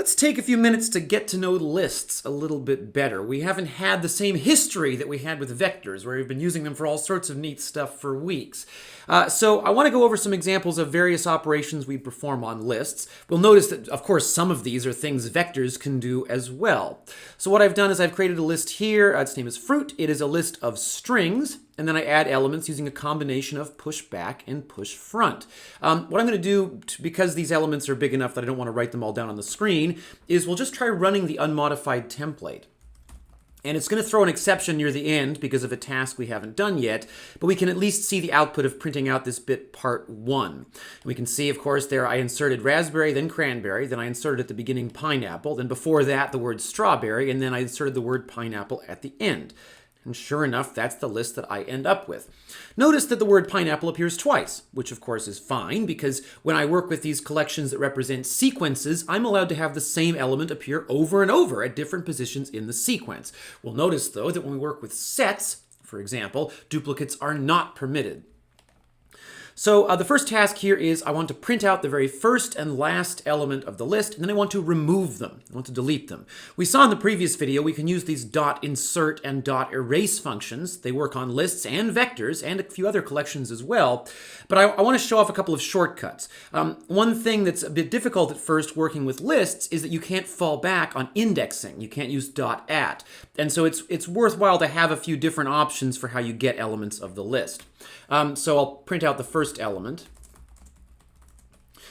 Let's take a few minutes to get to know lists a little bit better. We haven't had the same history that we had with vectors, where we've been using them for all sorts of neat stuff for weeks. So I want to go over some examples of various operations we perform on lists. We'll notice that, of course, some of these are things vectors can do as well. So what I've done is I've created a list here. Its name is fruit. It is a list of strings. And then I add elements using a combination of push back and push front. What I'm going to do, because these elements are big enough that I don't want to write them all down on the screen, is we'll just try running the unmodified template. And it's going to throw an exception near the end because of a task we haven't done yet, but we can at least see the output of printing out this bit part 1. And we can see, of course, there I inserted raspberry, then cranberry, then I inserted at the beginning pineapple, then before that the word strawberry, and then I inserted the word pineapple at the end. And sure enough, that's the list that I end up with. Notice that the word pineapple appears twice, which of course is fine, because when I work with these collections that represent sequences, I'm allowed to have the same element appear over and over at different positions in the sequence. We'll notice, though, that when we work with sets, for example, duplicates are not permitted. So the first task here is I want to print out the very first and last element of the list, and then I want to remove them. I want to delete them. We saw in the previous video we can use these .insert and .erase functions. They work on lists and vectors and a few other collections as well. But I want to show off a couple of shortcuts. One thing that's a bit difficult at first working with lists is that you can't fall back on indexing. You can't use .at. And so it's worthwhile to have a few different options for how you get elements of the list. So I'll print out the first element.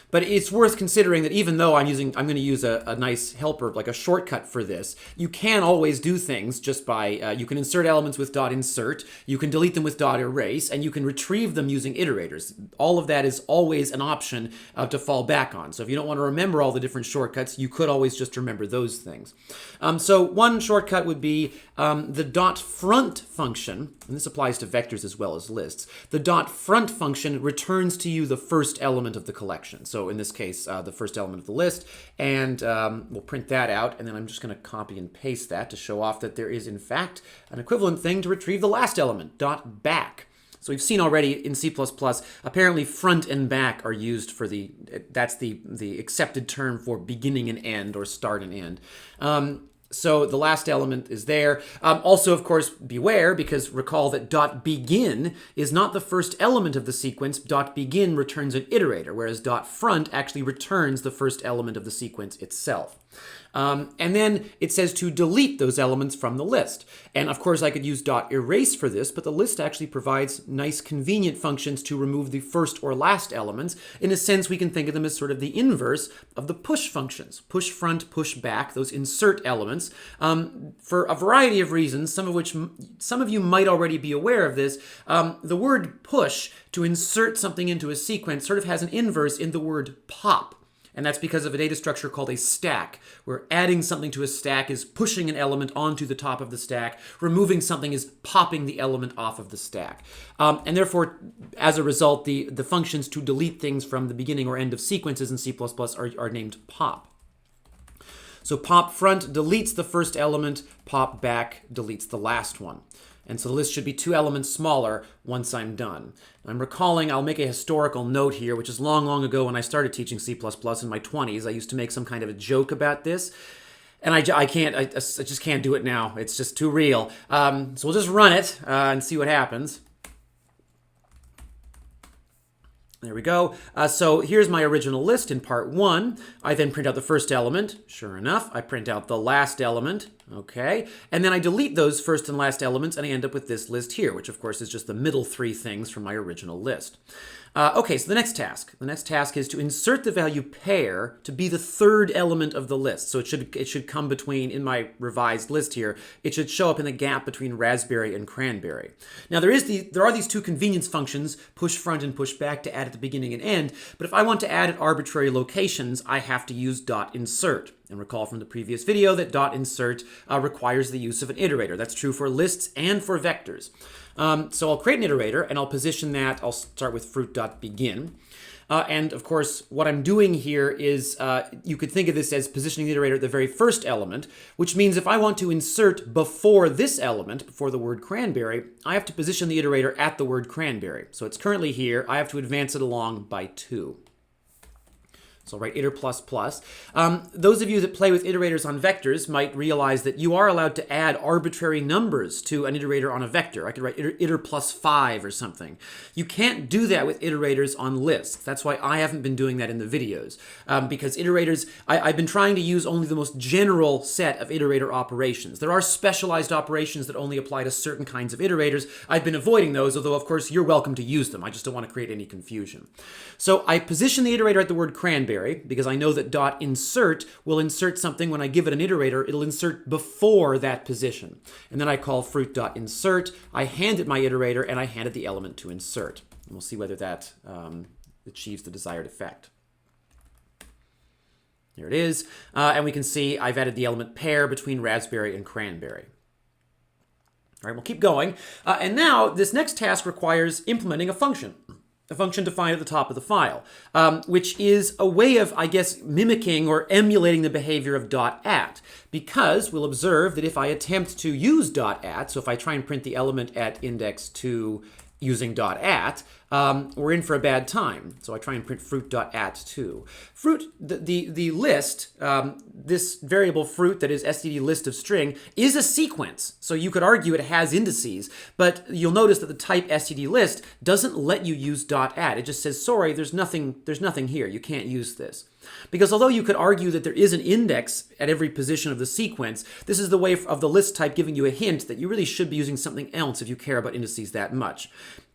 But it's worth considering that even though I'm going to use a nice helper, like a shortcut for this, you can always do things just by, you can insert elements with .insert, you can delete them with .erase, and you can retrieve them using iterators. All of that is always an option to fall back on. So if you don't want to remember all the different shortcuts, you could always just remember those things. So one shortcut would be the .front function, and this applies to vectors as well as lists. The .front function returns to you the first element of the collection. So in this case, the first element of the list, and we'll print that out, and then I'm just going to copy and paste that to show off that there is, in fact, an equivalent thing to retrieve the last element, .back. So we've seen already in C++, apparently front and back are used for that's the accepted term for beginning and end, or start and end. So the last element is there. Also, of course, beware, because recall that .begin is not the first element of the sequence. .begin returns an iterator, whereas .front actually returns the first element of the sequence itself. And then it says to delete those elements from the list. And of course I could use .erase for this, but the list actually provides nice convenient functions to remove the first or last elements. In a sense, we can think of them as sort of the inverse of the push functions. Push front, push back, those insert elements. For a variety of reasons, some of you might already be aware of this, the word push, to insert something into a sequence, sort of has an inverse in the word pop. And that's because of a data structure called a stack, where adding something to a stack is pushing an element onto the top of the stack. Removing something is popping the element off of the stack. And therefore, as a result, the functions to delete things from the beginning or end of sequences in C++ are named pop. So pop front deletes the first element, pop back deletes the last one. And so the list should be 2 elements smaller once I'm done. I'm recalling, I'll make a historical note here, which is long, long ago when I started teaching C++ in my 20s. I used to make some kind of a joke about this. And I just can't do it now. It's just too real. So we'll just run it and see what happens. There we go. So here's my original list in part 1. I then print out the first element. Sure enough, I print out the last element. Okay. And then I delete those first and last elements, and I end up with this list here, which of course is just the middle 3 things from my original list. Okay, so the next task. The next task is to insert the value pair to be the 3rd element of the list. So it should come between, in my revised list here, it should show up in the gap between raspberry and cranberry. Now there are these 2 convenience functions, push front and push back, to add at the beginning and end, but if I want to add at arbitrary locations, I have to use .insert. And recall from the previous video that .insert requires the use of an iterator. That's true for lists and for vectors. So I'll create an iterator, and I'll position that. I'll start with fruit.begin. And of course, what I'm doing here is, you could think of this as positioning the iterator at the very first element, which means if I want to insert before this element, before the word cranberry, I have to position the iterator at the word cranberry. So it's currently here. I have to advance it along by 2. So I'll write iter plus plus. Those of you that play with iterators on vectors might realize that you are allowed to add arbitrary numbers to an iterator on a vector. I could write iter plus 5 or something. You can't do that with iterators on lists. That's why I haven't been doing that in the videos. Because iterators, I've been trying to use only the most general set of iterator operations. There are specialized operations that only apply to certain kinds of iterators. I've been avoiding those, although of course you're welcome to use them. I just don't want to create any confusion. So I position the iterator at the word cranberry because I know that .insert will insert something. When I give it an iterator, it'll insert before that position. And then I call fruit.insert. I hand it my iterator, and I hand it the element to insert. And we'll see whether that achieves the desired effect. Here it is. And we can see I've added the element pair between raspberry and cranberry. All right, we'll keep going. And now this next task requires implementing a function defined at the top of the file, which is a way of, I guess, mimicking or emulating the behavior of .at, because we'll observe that if I attempt to use .at, so if I try and print the element at index 2 using .at, we're in for a bad time. So I try and print fruit.at2. Fruit, the list, this variable fruit that is std list of string, is a sequence. So you could argue it has indices, but you'll notice that the type std list doesn't let you use .at. It just says, sorry, there's nothing here. You can't use this. Because although you could argue that there is an index at every position of the sequence, this is the way of the list type giving you a hint that you really should be using something else if you care about indices that much.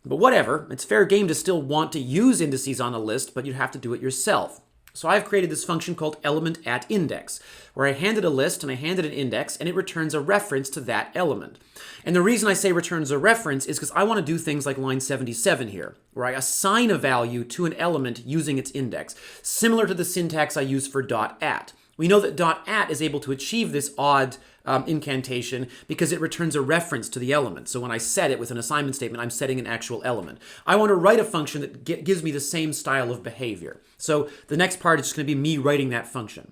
But whatever, it's fair game to still want to use indices on a list, but you'd have to do it yourself. So I've created this function called element at index, where I handed a list and I handed an index, and it returns a reference to that element. And the reason I say returns a reference is because I want to do things like line 77 here, where I assign a value to an element using its index, similar to the syntax I use for .at. We know that .at is able to achieve this odd incantation because it returns a reference to the element. So when I set it with an assignment statement, I'm setting an actual element. I want to write a function that gives me the same style of behavior. So the next part is just going to be me writing that function.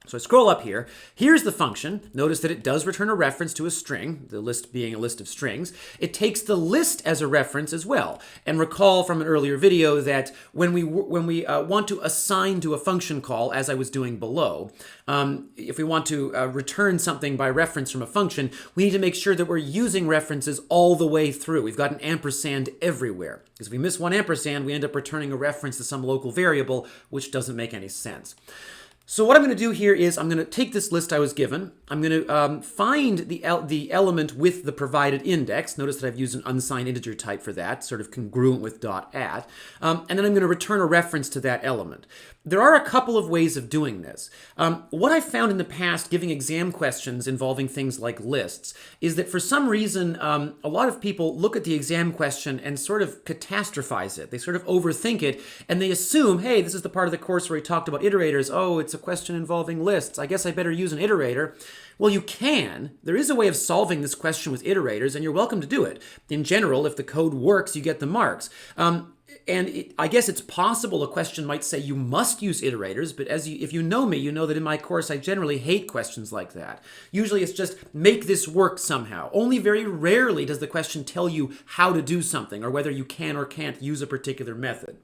So I scroll up here. Here's the function. Notice that it does return a reference to a string, the list being a list of strings. It takes the list as a reference as well. And recall from an earlier video that when we want to assign to a function call, as I was doing below, if we want to return something by reference from a function, we need to make sure that we're using references all the way through. We've got an ampersand everywhere. Because if we miss one ampersand, we end up returning a reference to some local variable, which doesn't make any sense. So what I'm going to do here is I'm going to take this list I was given. I'm going to find the element with the provided index. Notice that I've used an unsigned integer type for that, sort of congruent with .at. And then I'm going to return a reference to that element. There are a couple of ways of doing this. What I've found in the past giving exam questions involving things like lists is that for some reason, a lot of people look at the exam question and sort of catastrophize it. They sort of overthink it, and they assume, hey, this is the part of the course where we talked about iterators. Oh, it's a question involving lists. I guess I better use an iterator. Well, you can. There is a way of solving this question with iterators, and you're welcome to do it. In general, if the code works, you get the marks. I guess it's possible a question might say you must use iterators, but if you know me, you know that in my course I generally hate questions like that. Usually it's just make this work somehow. Only very rarely does the question tell you how to do something or whether you can or can't use a particular method.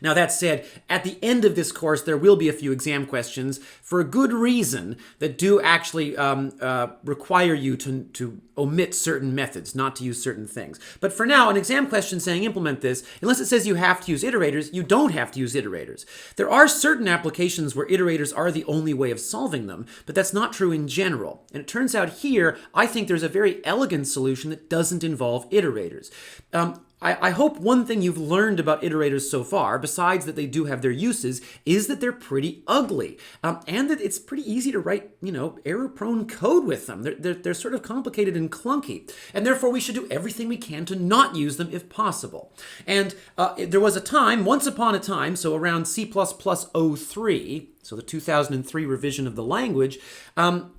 Now that said, at the end of this course, there will be a few exam questions for a good reason that do actually require you to omit certain methods, not to use certain things. But for now, an exam question saying implement this, unless it says you have to use iterators, you don't have to use iterators. There are certain applications where iterators are the only way of solving them, but that's not true in general. And it turns out here, I think there's a very elegant solution that doesn't involve iterators. I hope one thing you've learned about iterators so far, besides that they do have their uses, is that they're pretty ugly, and that it's pretty easy to write, error-prone code with them. They're sort of complicated and clunky, and therefore we should do everything we can to not use them if possible. And there was a time, once upon a time, so around C++ 03, so the 2003 revision of the language,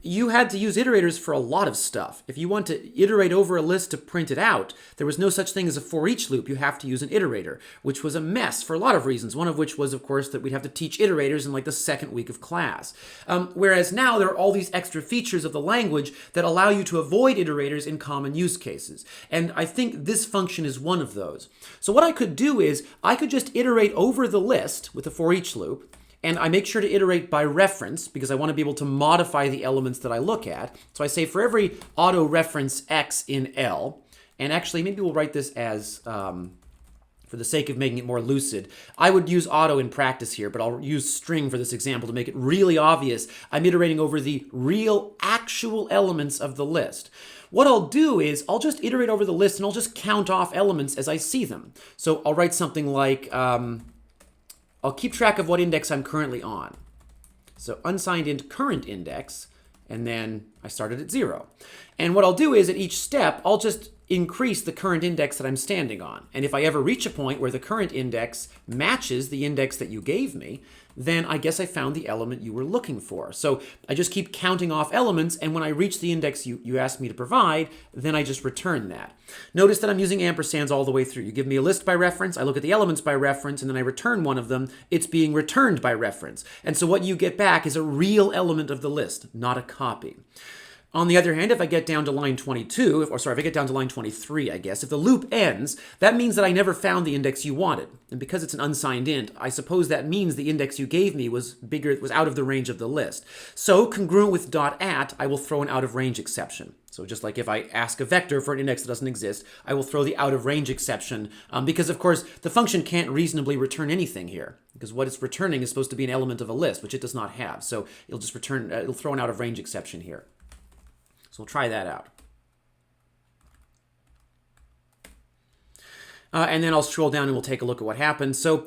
you had to use iterators for a lot of stuff. If you want to iterate over a list to print it out, there was no such thing as a for each loop. You have to use an iterator, which was a mess for a lot of reasons. One of which was, of course, that we'd have to teach iterators in like the second week of class. Whereas now there are all these extra features of the language that allow you to avoid iterators in common use cases. And I think this function is one of those. So what I could do is I could just iterate over the list with a for each loop, and I make sure to iterate by reference because I want to be able to modify the elements that I look at. So I say for every auto reference x in L, and actually maybe we'll write this as, for the sake of making it more lucid, I would use auto in practice here, but I'll use string for this example to make it really obvious. I'm iterating over the real, actual elements of the list. What I'll do is I'll just iterate over the list and I'll just count off elements as I see them. So I'll write something like, I'll keep track of what index I'm currently on. So unsigned int current index, and then I started at 0. And what I'll do is at each step, I'll just increase the current index that I'm standing on. And if I ever reach a point where the current index matches the index that you gave me, then I guess I found the element you were looking for. So I just keep counting off elements, and when I reach the index you asked me to provide, then I just return that. Notice that I'm using ampersands all the way through. You give me a list by reference, I look at the elements by reference, and then I return one of them. It's being returned by reference. And so what you get back is a real element of the list, not a copy. On the other hand, if I get down to line 22, if I get down to line 23, I guess, if the loop ends, that means that I never found the index you wanted. And because it's an unsigned int, I suppose that means the index you gave me was out of the range of the list. So congruent with .at, I will throw an out of range exception. So just like if I ask a vector for an index that doesn't exist, I will throw the out of range exception because, of course, the function can't reasonably return anything here because what it's returning is supposed to be an element of a list, which it does not have. So it'll just return, it'll throw an out of range exception here. So we'll try that out. And then I'll scroll down and we'll take a look at what happens. So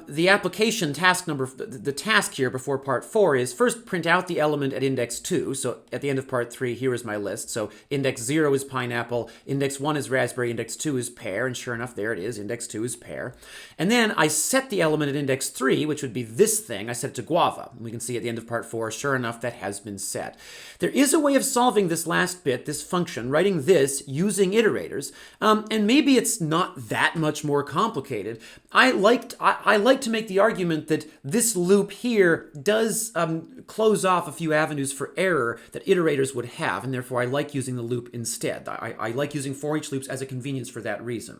the application task number, the task here before part 4 is first print out the element at index 2. So at the end of part 3, here is my list. So index 0 is pineapple, index 1 is raspberry, index 2 is pear, and sure enough, there it is, index 2 is pear. And then I set the element at index 3, which would be this thing, I set it to guava. And we can see at the end of part 4, sure enough, that has been set. There is a way of solving this last bit, this function, writing this using iterators, and maybe it's not that much more complicated. I like to make the argument that this loop here does close off a few avenues for error that iterators would have, and therefore I like using the loop instead. I like using for each loops as a convenience for that reason.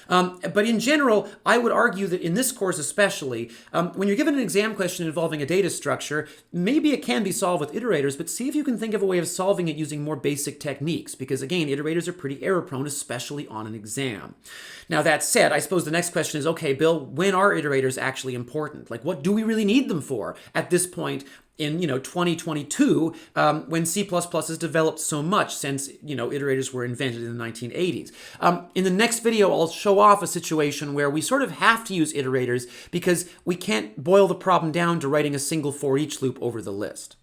But in general, I would argue that in this course especially, when you're given an exam question involving a data structure, maybe it can be solved with iterators, but see if you can think of a way of solving it using more basic techniques, because again, iterators are pretty error prone, especially on an exam. Now that said, I suppose the next question is, okay, Bill, when are iterators actually important? Like, what do we really need them for at this point in 2022 when C++ has developed so much since iterators were invented in the 1980s. In the next video, I'll show off a situation where we sort of have to use iterators because we can't boil the problem down to writing a single for each loop over the list.